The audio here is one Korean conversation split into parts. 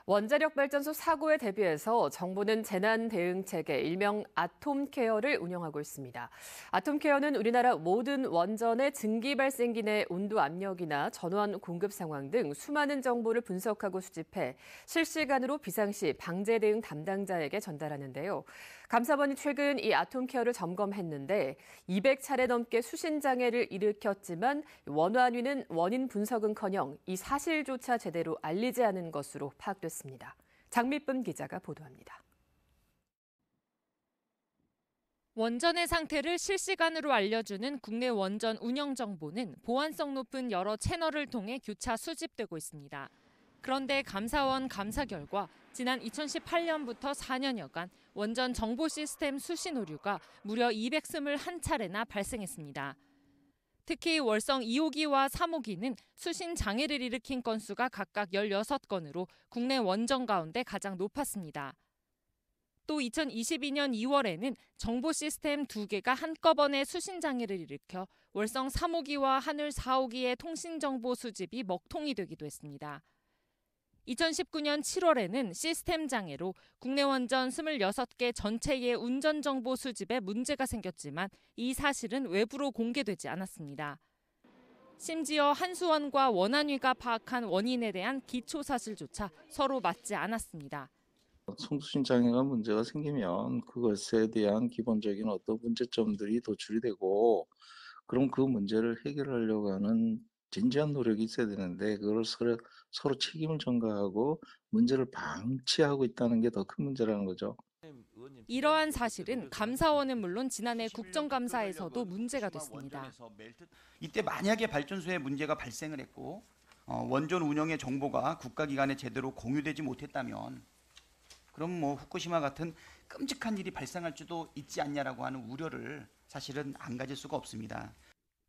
원자력 발전소 사고에 대비해서 정부는 재난 대응 체계, 일명 아톰케어를 운영하고 있습니다. 아톰케어는 우리나라 모든 원전의 증기 발생기 내 온도 압력이나 전원 공급 상황 등 수많은 정보를 분석하고 수집해 실시간으로 비상시 방재 대응 담당자에게 전달하는데요. 감사원이 최근 이 아톰케어를 점검했는데 200차례 넘게 수신 장애를 일으켰지만 원안위는 원인 분석은커녕 이 사실조차 제대로 알리지 않은 것으로 파악됐습니다. 장미쁨 기자가 보도합니다. 원전의 상태를 실시간으로 알려주는 국내 원전 운영 정보는 보안성 높은 여러 채널을 통해 교차 수집되고 있습니다. 그런데 감사원 감사 결과 지난 2018년부터 4년여간 원전 정보 시스템 수신 오류가 무려 221차례나 발생했습니다. 특히 월성 2호기와 3호기는 수신 장애를 일으킨 건수가 각각 16건으로 국내 원전 가운데 가장 높았습니다. 또 2022년 2월에는 정보 시스템 2개가 한꺼번에 수신 장애를 일으켜 월성 3호기와 하늘 4호기의 통신 정보 수집이 먹통이 되기도 했습니다. 2019년 7월에는 시스템 장애로 국내 원전 26개 전체의 운전 정보 수집에 문제가 생겼지만 이 사실은 외부로 공개되지 않았습니다. 심지어 한수원과 원안위가 파악한 원인에 대한 기초 사실조차 서로 맞지 않았습니다. 송수신 장애가 문제가 생기면 그것에 대한 기본적인 어떤 문제점들이 도출이 되고 그럼 그 문제를 해결하려고 하는 진지한 노력이 있어야 되는데 그걸 서로 책임을 전가하고 문제를 방치하고 있다는 게 더 큰 문제라는 거죠. 이러한 사실은 감사원은 물론 지난해 국정감사에서도 문제가 됐습니다. 이때 만약에 발전소에 문제가 발생을 했고 원전 운영의 정보가 국가기관에 제대로 공유되지 못했다면 그럼 후쿠시마 같은 끔찍한 일이 발생할지도 있지 않냐라고 하는 우려를 사실은 안 가질 수가 없습니다.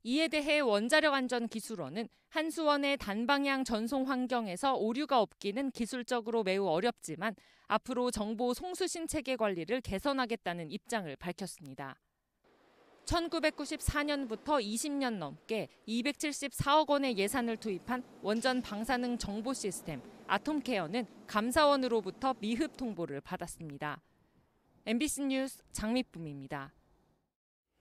이에 대해 원자력안전기술원은 한수원의 단방향 전송 환경에서 오류가 없기는 기술적으로 매우 어렵지만 앞으로 정보 송수신 체계 관리를 개선하겠다는 입장을 밝혔습니다. 1994년부터 20년 넘게 274억 원의 예산을 투입한 원전 방사능 정보 시스템 아톰케어는 감사원으로부터 미흡 통보를 받았습니다. MBC 뉴스 장미쁨입니다.